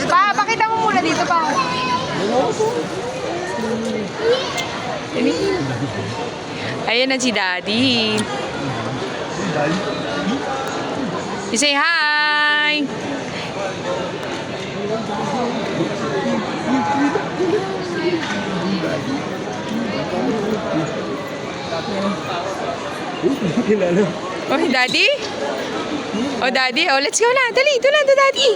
Pa, pakita mo muna dito pa. Ayan na si Daddy. You say hi. Oh, Daddy? Oh, Daddy. Oh, let's go na. Dali, ito na, Daddy.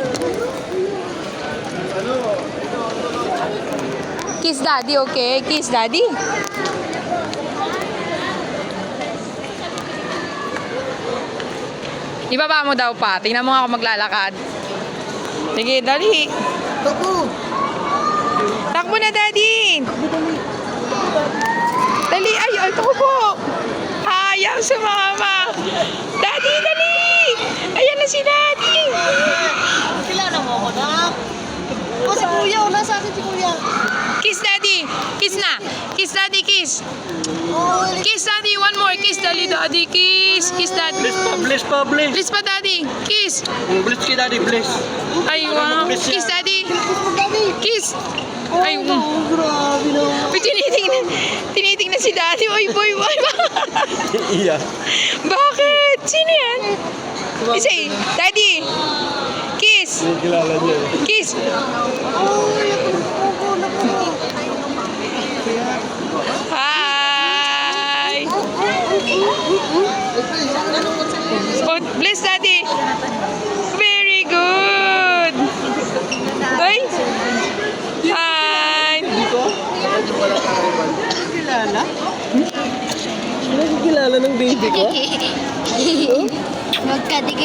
Kiss Daddy, okay? Kiss Daddy. Ibaba mo daw pa. Tingnan mo nga ako maglalakad. Sige, dali. Takbo! Takbo na, Daddy. Dali. Ay, ito po. Ayaw sumama. Daddy, dali. Ayan na si Daddy. Kilala mo ako, nak? O, si Kuya. O, nasa akin si Kuya. Kiss Daddy. Kiss na. Kiss Daddy, kiss. Oh, Kiss Daddy. One more. Kiss Daddy, Daddy. Kiss. Kiss Daddy. Bless pa. Please pa, Daddy. Kiss. Bless kay daddy, bless. Ay, wow. Kiss Daddy. Kiss. Ay, wow. grabe naman. Uy, tinitingnan si Daddy. Uy, boy. Iya. Bakit? Sino yan? Say, Daddy. Kiss. Kilala niya. Kiss. Hi. Oh, bless Daddy. Very good. Uy. Hi. Kilala? Kilala ng baby ko? Magkadigay.